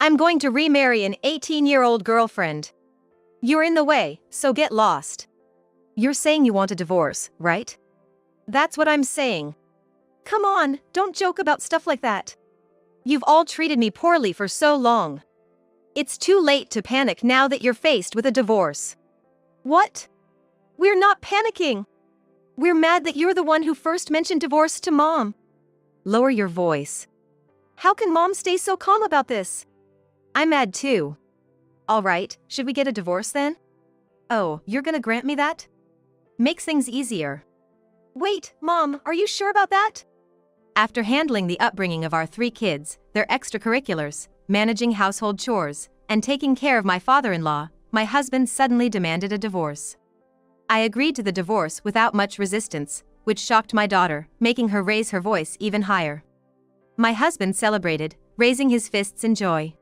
I'm going to remarry an 18-year-old girlfriend. You're in the way, so get lost. You're saying you want a divorce, right? That's what I'm saying. Come on, don't joke about stuff like that. You've all treated me poorly for so long. It's too late to panic now that you're faced with a divorce. What? We're not panicking. We're mad that you're the one who first mentioned divorce to Mom. Lower your voice. How can Mom stay so calm about this? I'm mad too. All right, should we get a divorce then? Oh, you're gonna grant me that? Makes things easier. Wait, Mom, are you sure about that? After handling the upbringing of our 3 kids, their extracurriculars, managing household chores, and taking care of my father-in-law, my husband suddenly demanded a divorce. I agreed to the divorce without much resistance, which shocked my daughter, making her raise her voice even higher. My husband celebrated, raising his fists in joy.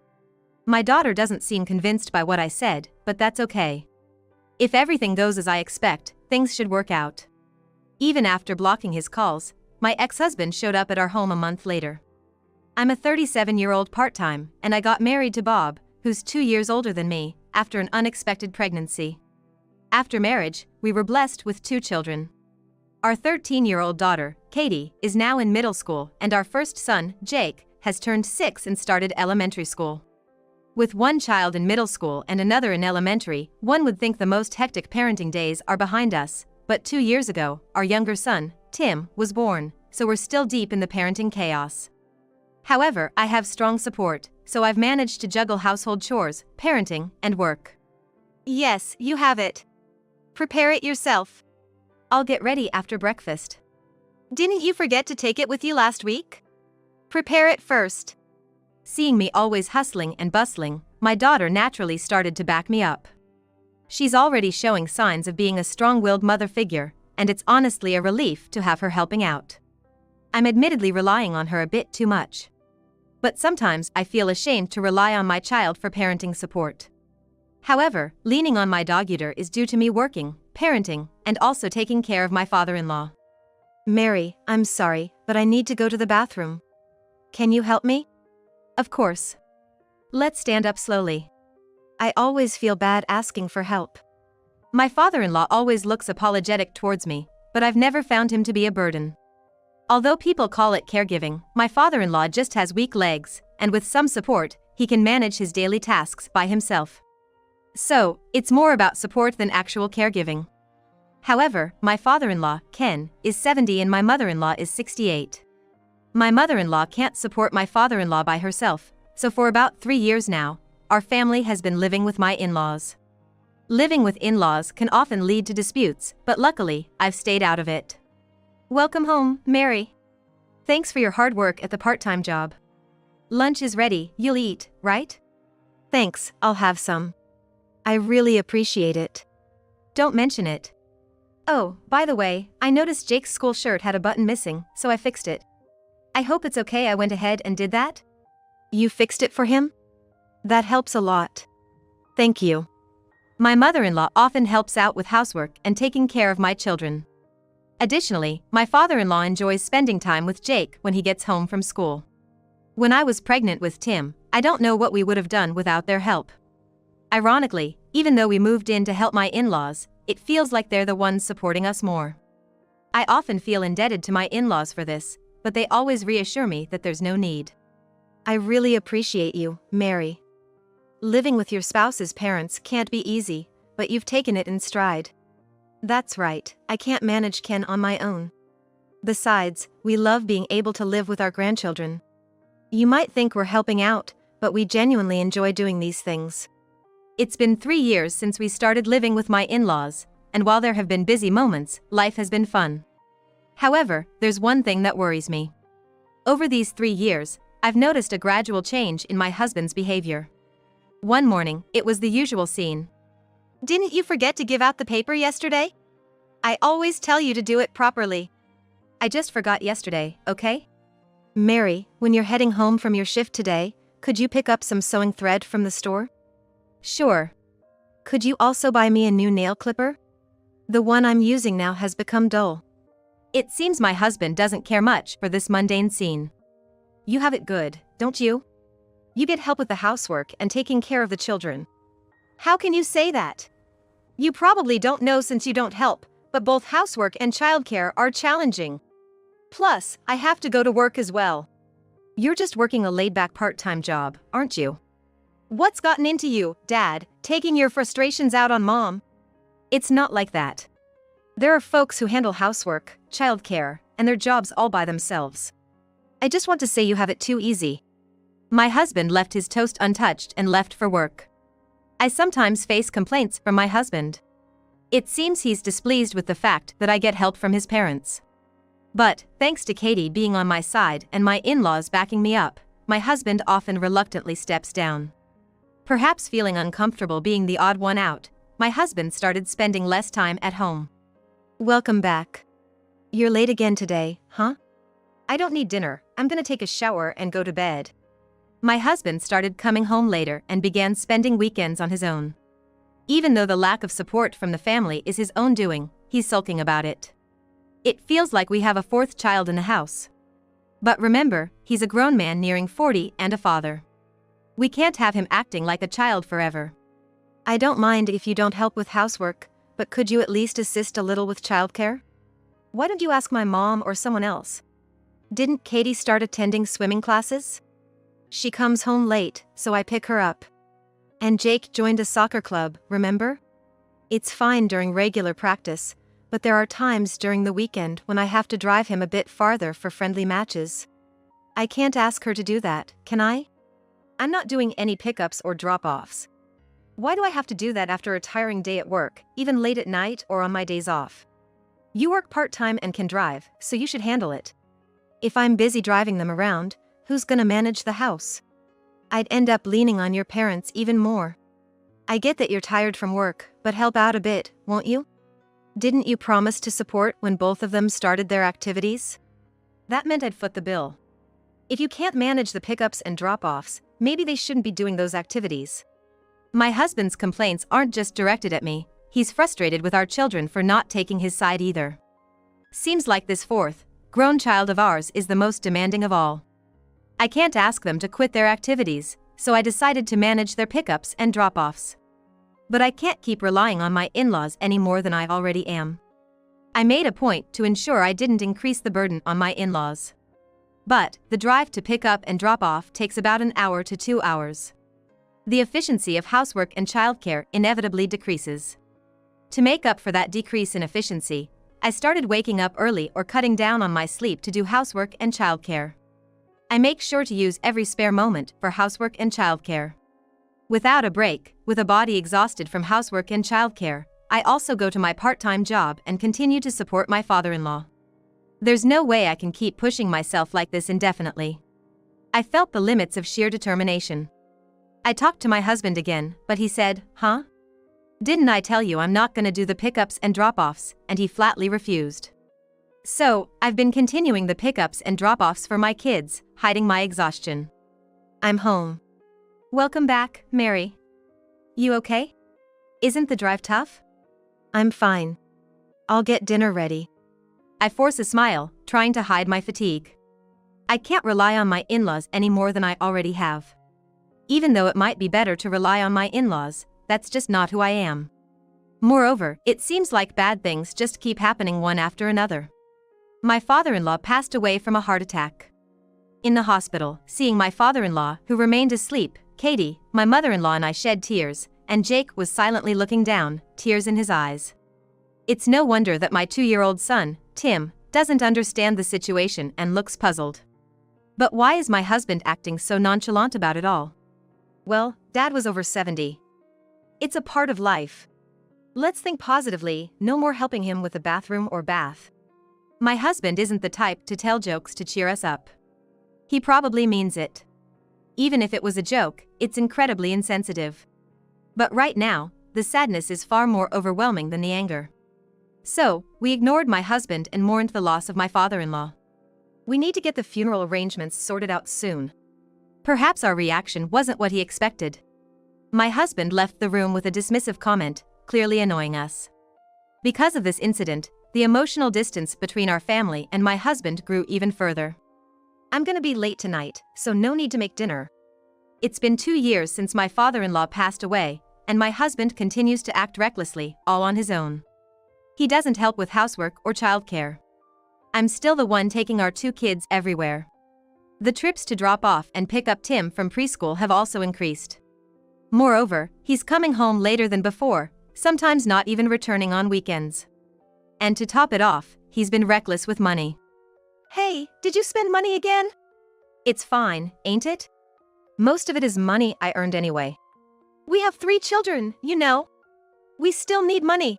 My daughter doesn't seem convinced by what I said, but that's okay. If everything goes as I expect, things should work out. Even after blocking his calls, my ex-husband showed up at our home a month later. I'm a 37-year-old part-time, and I got married to Bob, who's 2 years older than me, after an unexpected pregnancy. After marriage, we were blessed with 2 children. Our 13-year-old daughter, Katie, is now in middle school, and our first son, Jake, has turned 6 and started elementary school. With one child in middle school and another in elementary, one would think the most hectic parenting days are behind us, but 2 years ago, our younger son, Tim, was born, so we're still deep in the parenting chaos. However, I have strong support, so I've managed to juggle household chores, parenting, and work. Yes, you have it. Prepare it yourself. I'll get ready after breakfast. Didn't you forget to take it with you last week? Prepare it first. Seeing me always hustling and bustling, my daughter naturally started to back me up. She's already showing signs of being a strong-willed mother figure, and it's honestly a relief to have her helping out. I'm admittedly relying on her a bit too much. But sometimes I feel ashamed to rely on my child for parenting support. However, leaning on my dog-eater is due to me working, parenting, and also taking care of my father-in-law. Mary, I'm sorry, but I need to go to the bathroom. Can you help me? Of course. Let's stand up slowly. I always feel bad asking for help. My father-in-law always looks apologetic towards me, but I've never found him to be a burden. Although people call it caregiving, my father-in-law just has weak legs, and with some support, he can manage his daily tasks by himself. So, it's more about support than actual caregiving. However, my father-in-law, Ken, is 70 and my mother-in-law is 68. My mother-in-law can't support my father-in-law by herself, so for about 3 years now, our family has been living with my in-laws. Living with in-laws can often lead to disputes, but luckily, I've stayed out of it. Welcome home, Mary. Thanks for your hard work at the part-time job. Lunch is ready, you'll eat, right? Thanks, I'll have some. I really appreciate it. Don't mention it. Oh, by the way, I noticed Jake's school shirt had a button missing, so I fixed it. I hope it's okay I went ahead and did that? You fixed it for him? That helps a lot. Thank you. My mother-in-law often helps out with housework and taking care of my children. Additionally, my father-in-law enjoys spending time with Jake when he gets home from school. When I was pregnant with Tim, I don't know what we would have done without their help. Ironically, even though we moved in to help my in-laws, it feels like they're the ones supporting us more. I often feel indebted to my in-laws for this, but they always reassure me that there's no need. I really appreciate you, Mary. Living with your spouse's parents can't be easy, but you've taken it in stride. That's right, I can't manage Ken on my own. Besides, we love being able to live with our grandchildren. You might think we're helping out, but we genuinely enjoy doing these things. It's been 3 years since we started living with my in-laws, and while there have been busy moments, life has been fun. However, there's one thing that worries me. Over these 3 years, I've noticed a gradual change in my husband's behavior. One morning, it was the usual scene. Didn't you forget to give out the paper yesterday? I always tell you to do it properly. I just forgot yesterday, okay? Mary, when you're heading home from your shift today, could you pick up some sewing thread from the store? Sure. Could you also buy me a new nail clipper? The one I'm using now has become dull. It seems my husband doesn't care much for this mundane scene. You have it good, don't you? You get help with the housework and taking care of the children. How can you say that? You probably don't know since you don't help, but both housework and childcare are challenging. Plus, I have to go to work as well. You're just working a laid-back part-time job, aren't you? What's gotten into you, Dad, taking your frustrations out on Mom? It's not like that. There are folks who handle housework, childcare, and their jobs all by themselves. I just want to say you have it too easy. My husband left his toast untouched and left for work. I sometimes face complaints from my husband. It seems he's displeased with the fact that I get help from his parents. But, thanks to Katie being on my side and my in-laws backing me up, my husband often reluctantly steps down. Perhaps feeling uncomfortable being the odd one out, my husband started spending less time at home. Welcome back. You're late again today, huh? I don't need dinner, I'm gonna take a shower and go to bed. My husband started coming home later and began spending weekends on his own. Even though the lack of support from the family is his own doing, he's sulking about it. It feels like we have a fourth child in the house. But remember, he's a grown man nearing 40 and a father. We can't have him acting like a child forever. I don't mind if you don't help with housework, but could you at least assist a little with childcare? Why don't you ask my mom or someone else? Didn't Katie start attending swimming classes? She comes home late, so I pick her up. And Jake joined a soccer club, remember? It's fine during regular practice, but there are times during the weekend when I have to drive him a bit farther for friendly matches. I can't ask her to do that, can I? I'm not doing any pickups or drop-offs. Why do I have to do that after a tiring day at work, even late at night or on my days off? You work part-time and can drive, so you should handle it. If I'm busy driving them around, who's gonna manage the house? I'd end up leaning on your parents even more. I get that you're tired from work, but help out a bit, won't you? Didn't you promise to support when both of them started their activities? That meant I'd foot the bill. If you can't manage the pickups and drop-offs, maybe they shouldn't be doing those activities. My husband's complaints aren't just directed at me, he's frustrated with our children for not taking his side either. Seems like this fourth, grown child of ours is the most demanding of all. I can't ask them to quit their activities, so I decided to manage their pickups and drop-offs. But I can't keep relying on my in-laws any more than I already am. I made a point to ensure I didn't increase the burden on my in-laws. But, the drive to pick up and drop off takes about an hour to 2 hours. The efficiency of housework and childcare inevitably decreases. To make up for that decrease in efficiency, I started waking up early or cutting down on my sleep to do housework and childcare. I make sure to use every spare moment for housework and childcare. Without a break, with a body exhausted from housework and childcare, I also go to my part-time job and continue to support my father-in-law. There's no way I can keep pushing myself like this indefinitely. I felt the limits of sheer determination. I talked to my husband again, but he said, "Huh? Didn't I tell you I'm not gonna do the pickups and drop-offs?" And he flatly refused. So, I've been continuing the pickups and drop-offs for my kids, hiding my exhaustion. I'm home. Welcome back, Mary. You okay? Isn't the drive tough? I'm fine. I'll get dinner ready. I force a smile, trying to hide my fatigue. I can't rely on my in-laws any more than I already have. Even though it might be better to rely on my in-laws, that's just not who I am. Moreover, it seems like bad things just keep happening one after another. My father-in-law passed away from a heart attack. In the hospital, seeing my father-in-law, who remained asleep, Katie, my mother-in-law and I shed tears, and Jake was silently looking down, tears in his eyes. It's no wonder that my 2-year-old son, Tim, doesn't understand the situation and looks puzzled. But why is my husband acting so nonchalant about it all? Well, Dad was over 70. It's a part of life. Let's think positively, no more helping him with the bathroom or bath. My husband isn't the type to tell jokes to cheer us up. He probably means it. Even if it was a joke, it's incredibly insensitive. But right now, the sadness is far more overwhelming than the anger. So, we ignored my husband and mourned the loss of my father-in-law. We need to get the funeral arrangements sorted out soon. Perhaps our reaction wasn't what he expected. My husband left the room with a dismissive comment, clearly annoying us. Because of this incident, the emotional distance between our family and my husband grew even further. I'm gonna be late tonight, so no need to make dinner. It's been 2 years since my father-in-law passed away, and my husband continues to act recklessly, all on his own. He doesn't help with housework or childcare. I'm still the one taking our 2 kids everywhere. The trips to drop off and pick up Tim from preschool have also increased. Moreover, he's coming home later than before, sometimes not even returning on weekends. And to top it off, he's been reckless with money. Hey, did you spend money again? It's fine, ain't it? Most of it is money I earned anyway. We have 3 children, you know. We still need money.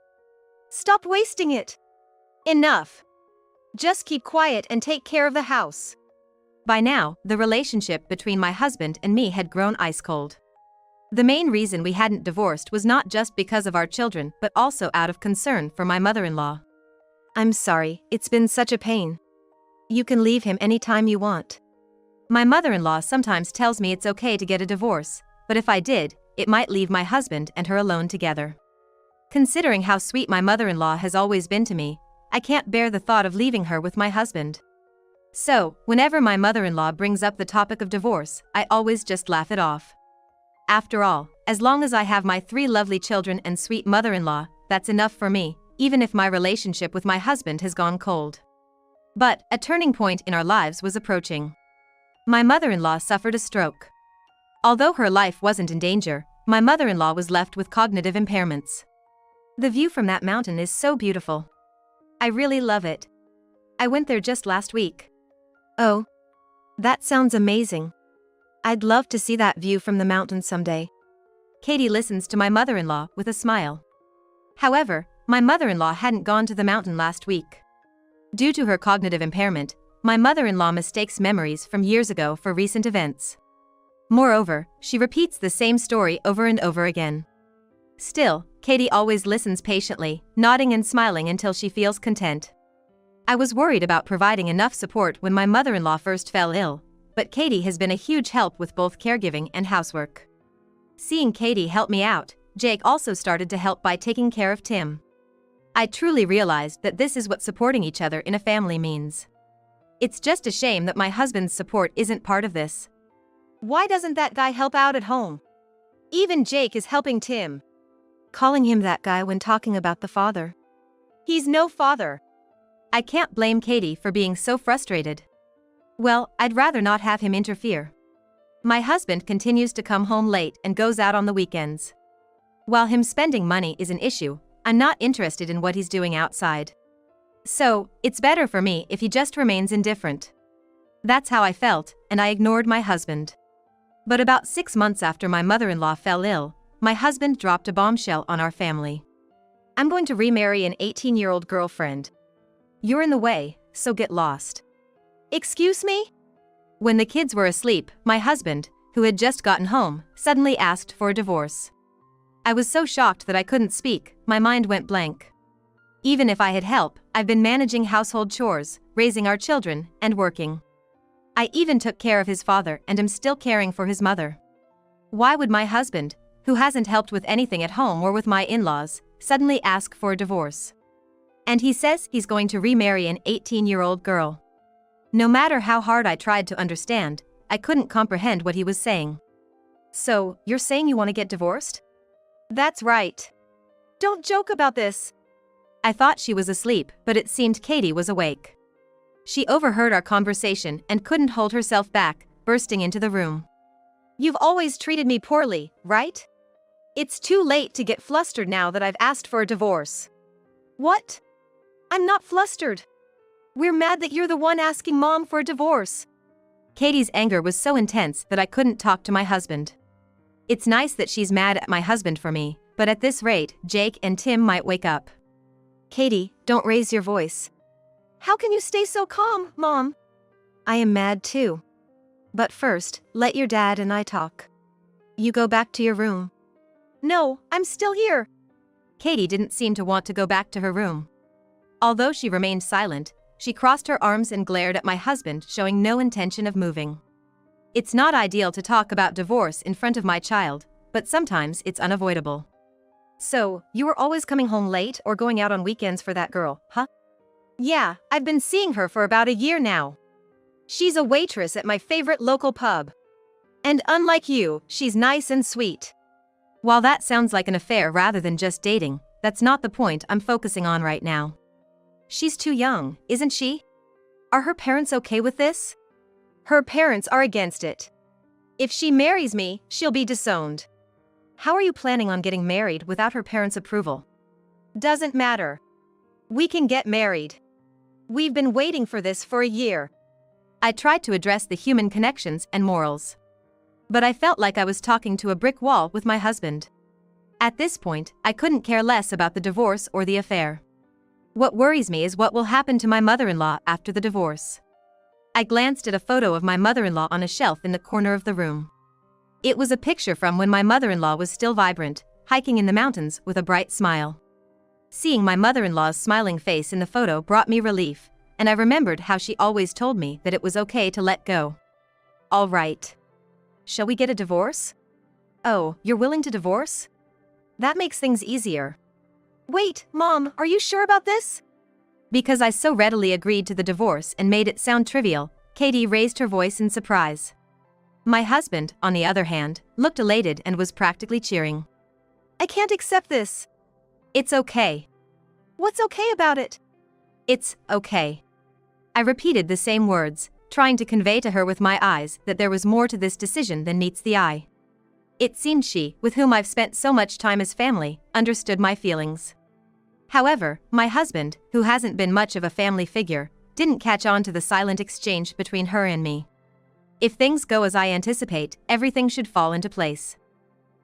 Stop wasting it. Enough. Just keep quiet and take care of the house. By now, the relationship between my husband and me had grown ice cold. The main reason we hadn't divorced was not just because of our children, but also out of concern for my mother-in-law. I'm sorry, it's been such a pain. You can leave him anytime you want. My mother-in-law sometimes tells me it's okay to get a divorce, but if I did, it might leave my husband and her alone together. Considering how sweet my mother-in-law has always been to me, I can't bear the thought of leaving her with my husband. So, whenever my mother-in-law brings up the topic of divorce, I always just laugh it off. After all, as long as I have my 3 lovely children and sweet mother-in-law, that's enough for me, even if my relationship with my husband has gone cold. But a turning point in our lives was approaching. My mother-in-law suffered a stroke. Although her life wasn't in danger, my mother-in-law was left with cognitive impairments. The view from that mountain is so beautiful. I really love it. I went there just last week. Oh, that sounds amazing. I'd love to see that view from the mountain someday. Katie listens to my mother-in-law with a smile. However, my mother-in-law hadn't gone to the mountain last week. Due to her cognitive impairment, my mother-in-law mistakes memories from years ago for recent events. Moreover, she repeats the same story over and over again. Still, Katie always listens patiently, nodding and smiling until she feels content. I was worried about providing enough support when my mother-in-law first fell ill, but Katie has been a huge help with both caregiving and housework. Seeing Katie help me out, Jake also started to help by taking care of Tim. I truly realized that this is what supporting each other in a family means. It's just a shame that my husband's support isn't part of this. Why doesn't that guy help out at home? Even Jake is helping Tim. Calling him that guy when talking about the father. He's no father. I can't blame Katie for being so frustrated. Well, I'd rather not have him interfere. My husband continues to come home late and goes out on the weekends. While him spending money is an issue, I'm not interested in what he's doing outside. So, it's better for me if he just remains indifferent. That's how I felt, and I ignored my husband. But about 6 months after my mother-in-law fell ill, my husband dropped a bombshell on our family. I'm going to remarry an 18-year-old girlfriend. You're in the way, so get lost. Excuse me? When the kids were asleep, my husband, who had just gotten home, suddenly asked for a divorce. I was so shocked that I couldn't speak, my mind went blank. Even if I had help, I've been managing household chores, raising our children, and working. I even took care of his father and am still caring for his mother. Why would my husband, who hasn't helped with anything at home or with my in-laws, suddenly ask for a divorce? And he says he's going to remarry an 18-year-old girl. No matter how hard I tried to understand, I couldn't comprehend what he was saying. So, you're saying you want to get divorced? That's right. Don't joke about this. I thought she was asleep, but it seemed Katie was awake. She overheard our conversation and couldn't hold herself back, bursting into the room. You've always treated me poorly, right? It's too late to get flustered now that I've asked for a divorce. What? I'm not flustered. We're mad that you're the one asking Mom for a divorce. Katie's anger was so intense that I couldn't talk to my husband. It's nice that she's mad at my husband for me, but at this rate, Jake and Tim might wake up. Katie, don't raise your voice. How can you stay so calm, Mom? I am mad too. But first, let your dad and I talk. You go back to your room. No, I'm still here. Katie didn't seem to want to go back to her room. Although she remained silent, she crossed her arms and glared at my husband, showing no intention of moving. It's not ideal to talk about divorce in front of my child, but sometimes it's unavoidable. So, you were always coming home late or going out on weekends for that girl, huh? Yeah, I've been seeing her for about a year now. She's a waitress at my favorite local pub. And unlike you, she's nice and sweet. While that sounds like an affair rather than just dating, that's not the point I'm focusing on right now. She's too young, isn't she? Are her parents okay with this? Her parents are against it. If she marries me, she'll be disowned. How are you planning on getting married without her parents' approval? Doesn't matter. We can get married. We've been waiting for this for a year. I tried to address the human connections and morals. But I felt like I was talking to a brick wall with my husband. At this point, I couldn't care less about the divorce or the affair. What worries me is what will happen to my mother-in-law after the divorce. I glanced at a photo of my mother-in-law on a shelf in the corner of the room. It was a picture from when my mother-in-law was still vibrant, hiking in the mountains with a bright smile. Seeing my mother-in-law's smiling face in the photo brought me relief, and I remembered how she always told me that it was okay to let go. All right. Shall we get a divorce? Oh, you're willing to divorce? That makes things easier. Wait, Mom, are you sure about this? Because I so readily agreed to the divorce and made it sound trivial, Katie raised her voice in surprise. My husband, on the other hand, looked elated and was practically cheering. I can't accept this. It's okay. What's okay about it? It's okay. I repeated the same words, trying to convey to her with my eyes that there was more to this decision than meets the eye. It seemed she, with whom I've spent so much time as family, understood my feelings. However, my husband, who hasn't been much of a family figure, didn't catch on to the silent exchange between her and me. If things go as I anticipate, everything should fall into place.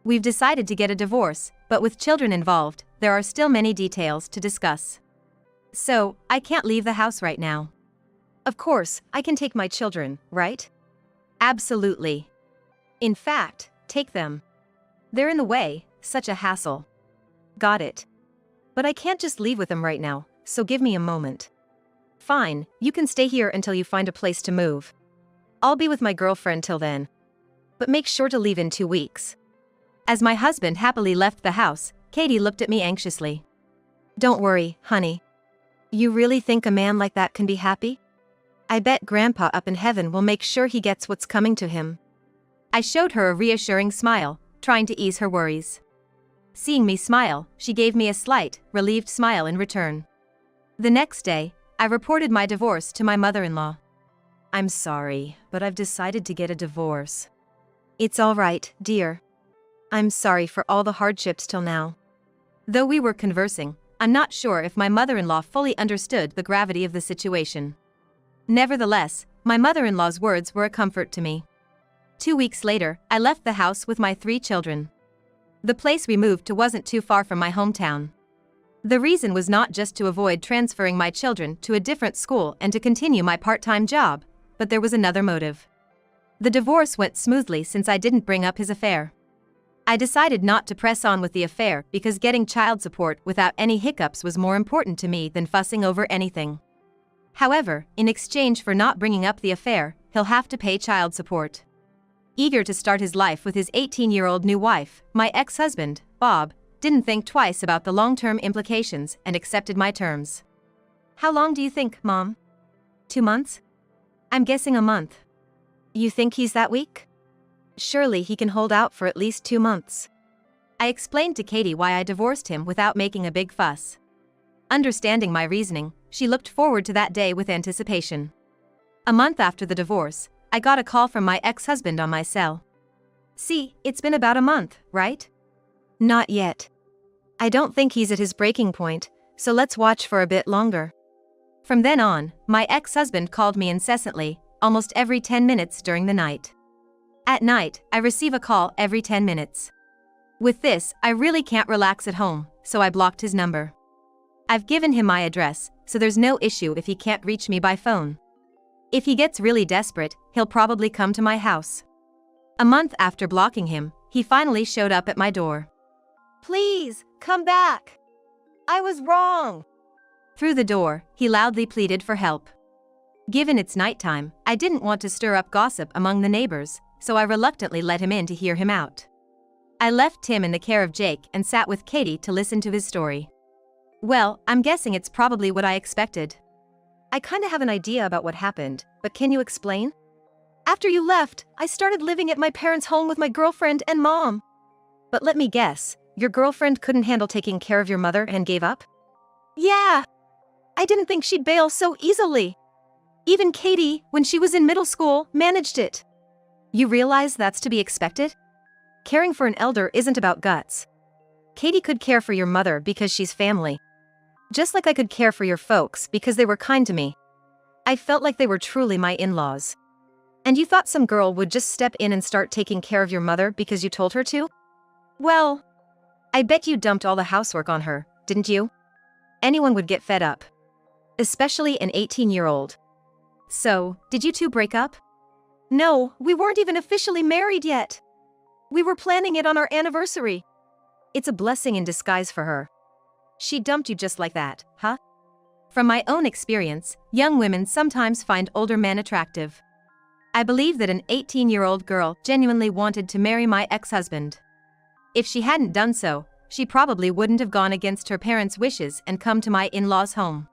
We've decided to get a divorce, but with children involved, there are still many details to discuss. So, I can't leave the house right now. Of course, I can take my children, right? Absolutely. In fact, take them. They're in the way, such a hassle. Got it. But I can't just leave with them right now, so give me a moment. Fine, you can stay here until you find a place to move. I'll be with my girlfriend till then. But make sure to leave in 2 weeks. As my husband happily left the house, Katie looked at me anxiously. Don't worry, honey. You really think a man like that can be happy? I bet Grandpa up in heaven will make sure he gets what's coming to him. I showed her a reassuring smile, trying to ease her worries. Seeing me smile, she gave me a slight, relieved smile in return. The next day, I reported my divorce to my mother-in-law. I'm sorry, but I've decided to get a divorce. It's all right, dear. I'm sorry for all the hardships till now. Though we were conversing, I'm not sure if my mother-in-law fully understood the gravity of the situation. Nevertheless, my mother-in-law's words were a comfort to me. 2 weeks later, I left the house with my 3 children. The place we moved to wasn't too far from my hometown. The reason was not just to avoid transferring my children to a different school and to continue my part-time job, but there was another motive. The divorce went smoothly since I didn't bring up his affair. I decided not to press on with the affair because getting child support without any hiccups was more important to me than fussing over anything. However, in exchange for not bringing up the affair, he'll have to pay child support. Eager to start his life with his 18-year-old new wife, my ex-husband, Bob, didn't think twice about the long-term implications and accepted my terms. How long do you think, Mom? 2 months? I'm guessing a month. You think he's that weak? Surely he can hold out for at least 2 months. I explained to Katie why I divorced him without making a big fuss. Understanding my reasoning, she looked forward to that day with anticipation. A month after the divorce, I got a call from my ex-husband on my cell. See, it's been about a month, right? Not yet. I don't think he's at his breaking point, so let's watch for a bit longer. From then on, my ex-husband called me incessantly, almost every 10 minutes during the night. At night, I receive a call every 10 minutes. With this, I really can't relax at home, so I blocked his number. I've given him my address, so there's no issue if he can't reach me by phone. If he gets really desperate, he'll probably come to my house. A month after blocking him, he finally showed up at my door. Please, come back. I was wrong. Through the door, he loudly pleaded for help. Given it's nighttime, I didn't want to stir up gossip among the neighbors, so I reluctantly let him in to hear him out. I left Tim in the care of Jake and sat with Katie to listen to his story. Well, I'm guessing it's probably what I expected. I kinda have an idea about what happened, but can you explain? After you left, I started living at my parents' home with my girlfriend and mom. But let me guess, your girlfriend couldn't handle taking care of your mother and gave up? Yeah. I didn't think she'd bail so easily. Even Katie, when she was in middle school, managed it. You realize that's to be expected? Caring for an elder isn't about guts. Katie could care for your mother because she's family. Just like I could care for your folks because they were kind to me. I felt like they were truly my in-laws. And you thought some girl would just step in and start taking care of your mother because you told her to? Well, I bet you dumped all the housework on her, didn't you? Anyone would get fed up. Especially an 18-year-old. So, did you two break up? No, we weren't even officially married yet. We were planning it on our anniversary. It's a blessing in disguise for her. She dumped you just like that, huh? From my own experience, young women sometimes find older men attractive. I believe that an 18-year-old girl genuinely wanted to marry my ex-husband. If she hadn't done so, she probably wouldn't have gone against her parents' wishes and come to my in-laws' home.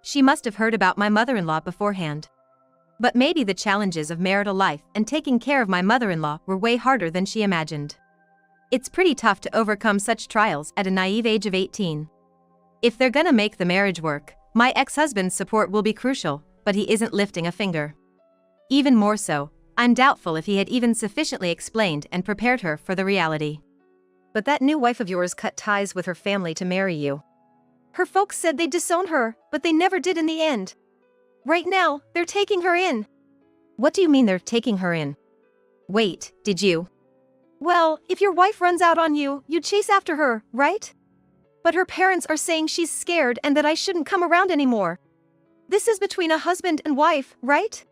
She must have heard about my mother-in-law beforehand. But maybe the challenges of marital life and taking care of my mother-in-law were way harder than she imagined. It's pretty tough to overcome such trials at a naive age of 18. If they're gonna make the marriage work, my ex-husband's support will be crucial, but he isn't lifting a finger. Even more so, I'm doubtful if he had even sufficiently explained and prepared her for the reality. But that new wife of yours cut ties with her family to marry you. Her folks said they'd disown her, but they never did in the end. Right now, they're taking her in. What do you mean they're taking her in? Wait, did you? Well, if your wife runs out on you, you chase after her, right? But her parents are saying she's scared and that I shouldn't come around anymore. This is between a husband and wife, right?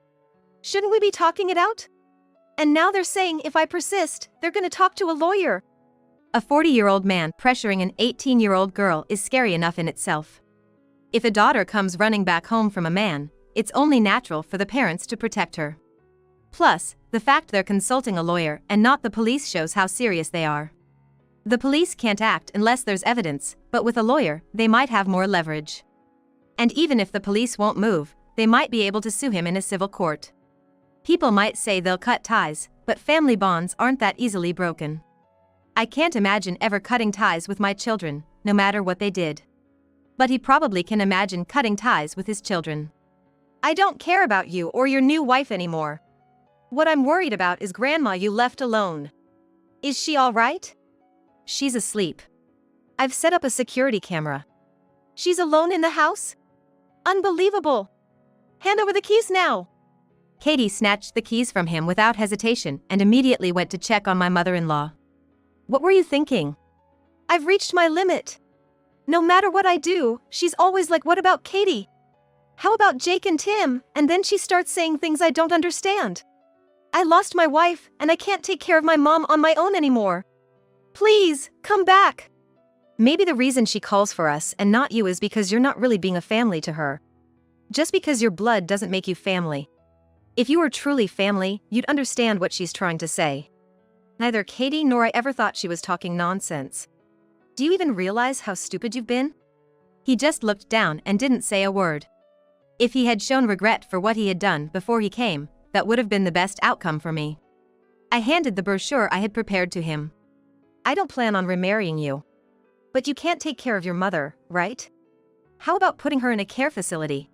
Shouldn't we be talking it out? And now they're saying if I persist, they're gonna talk to a lawyer. A 40-year-old man pressuring an 18-year-old girl is scary enough in itself. If a daughter comes running back home from a man, it's only natural for the parents to protect her. Plus, the fact they're consulting a lawyer and not the police shows how serious they are. The police can't act unless there's evidence, but with a lawyer, they might have more leverage. And even if the police won't move, they might be able to sue him in a civil court. People might say they'll cut ties, but family bonds aren't that easily broken. I can't imagine ever cutting ties with my children, no matter what they did. But he probably can imagine cutting ties with his children. I don't care about you or your new wife anymore. What I'm worried about is Grandma you left alone. Is she all right? She's asleep. I've set up a security camera. She's alone in the house? Unbelievable. Hand over the keys now. Katie snatched the keys from him without hesitation and immediately went to check on my mother-in-law. What were you thinking? I've reached my limit. No matter what I do, she's always like, what about Katie? How about Jake and Tim? And then she starts saying things I don't understand. I lost my wife, and I can't take care of my mom on my own anymore. Please, come back. Maybe the reason she calls for us and not you is because you're not really being a family to her. Just because your blood doesn't make you family. If you were truly family, you'd understand what she's trying to say. Neither Katie nor I ever thought she was talking nonsense. Do you even realize how stupid you've been? He just looked down and didn't say a word. If he had shown regret for what he had done before he came, that would have been the best outcome for me. I handed the brochure I had prepared to him. I don't plan on remarrying you. But you can't take care of your mother, right? How about putting her in a care facility?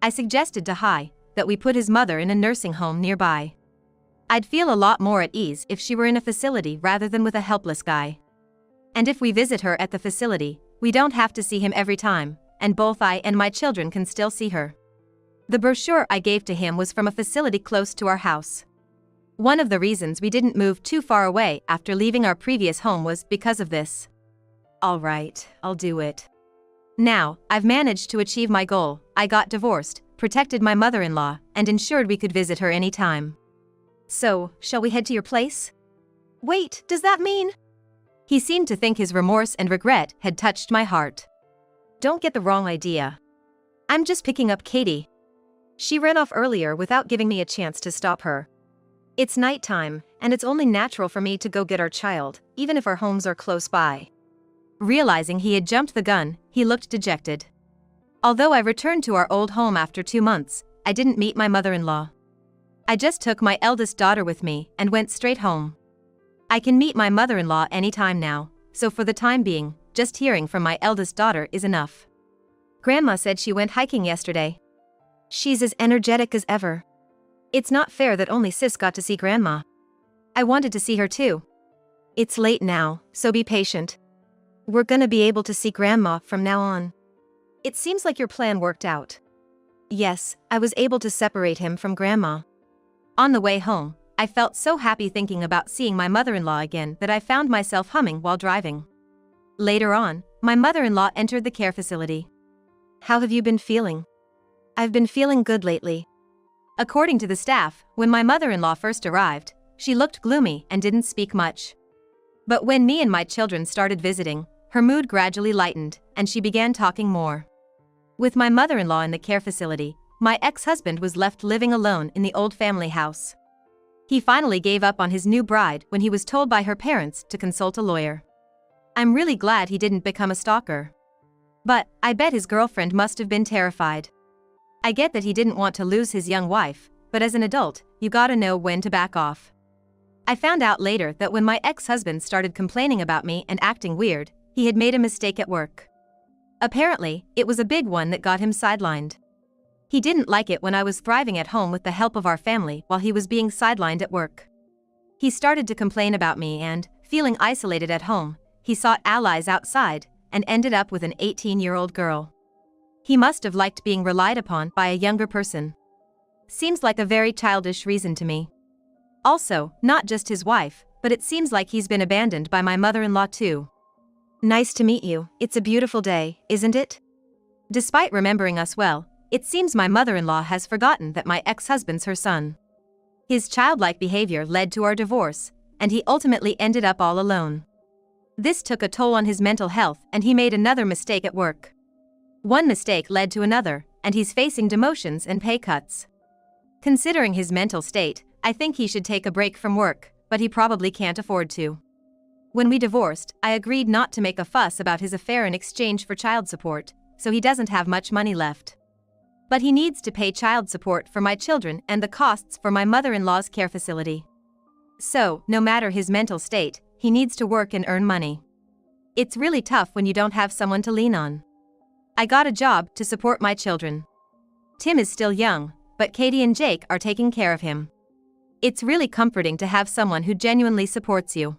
I suggested to Hai that we put his mother in a nursing home nearby. I'd feel a lot more at ease if she were in a facility rather than with a helpless guy. And if we visit her at the facility, we don't have to see him every time, and both I and my children can still see her. The brochure I gave to him was from a facility close to our house. One of the reasons we didn't move too far away after leaving our previous home was because of this. All right, I'll do it. Now, I've managed to achieve my goal. I got divorced, protected my mother-in-law, and ensured we could visit her anytime. So, shall we head to your place? Wait, does that mean? He seemed to think his remorse and regret had touched my heart. Don't get the wrong idea. I'm just picking up Katie. She ran off earlier without giving me a chance to stop her. It's nighttime, and it's only natural for me to go get our child, even if our homes are close by. Realizing he had jumped the gun, he looked dejected. Although I returned to our old home after 2 months, I didn't meet my mother-in-law. I just took my eldest daughter with me and went straight home. I can meet my mother-in-law anytime now, so for the time being, just hearing from my eldest daughter is enough. Grandma said she went hiking yesterday. She's as energetic as ever. It's not fair that only sis got to see Grandma. I wanted to see her too. It's late now, so be patient. We're gonna be able to see Grandma from now on. It seems like your plan worked out. Yes, I was able to separate him from Grandma. On the way home, I felt so happy thinking about seeing my mother-in-law again that I found myself humming while driving. Later on, my mother-in-law entered the care facility. How have you been feeling? I've been feeling good lately. According to the staff, when my mother-in-law first arrived, she looked gloomy and didn't speak much. But when me and my children started visiting, her mood gradually lightened, and she began talking more. With my mother-in-law in the care facility, my ex-husband was left living alone in the old family house. He finally gave up on his new bride when he was told by her parents to consult a lawyer. I'm really glad he didn't become a stalker. But I bet his girlfriend must have been terrified. I get that he didn't want to lose his young wife, but as an adult, you gotta know when to back off. I found out later that when my ex-husband started complaining about me and acting weird, he had made a mistake at work. Apparently, it was a big one that got him sidelined. He didn't like it when I was thriving at home with the help of our family while he was being sidelined at work. He started to complain about me and, feeling isolated at home, he sought allies outside and ended up with an 18-year-old girl. He must have liked being relied upon by a younger person. Seems like a very childish reason to me. Also, not just his wife, but it seems like he's been abandoned by my mother-in-law too. Nice to meet you. It's a beautiful day, isn't it? Despite remembering us well, it seems my mother-in-law has forgotten that my ex-husband's her son. His childlike behavior led to our divorce, and he ultimately ended up all alone. This took a toll on his mental health, and he made another mistake at work. One mistake led to another, and he's facing demotions and pay cuts. Considering his mental state, I think he should take a break from work, but he probably can't afford to. When we divorced, I agreed not to make a fuss about his affair in exchange for child support, so he doesn't have much money left. But he needs to pay child support for my children and the costs for my mother-in-law's care facility. So, no matter his mental state, he needs to work and earn money. It's really tough when you don't have someone to lean on. I got a job to support my children. Tim is still young, but Katie and Jake are taking care of him. It's really comforting to have someone who genuinely supports you.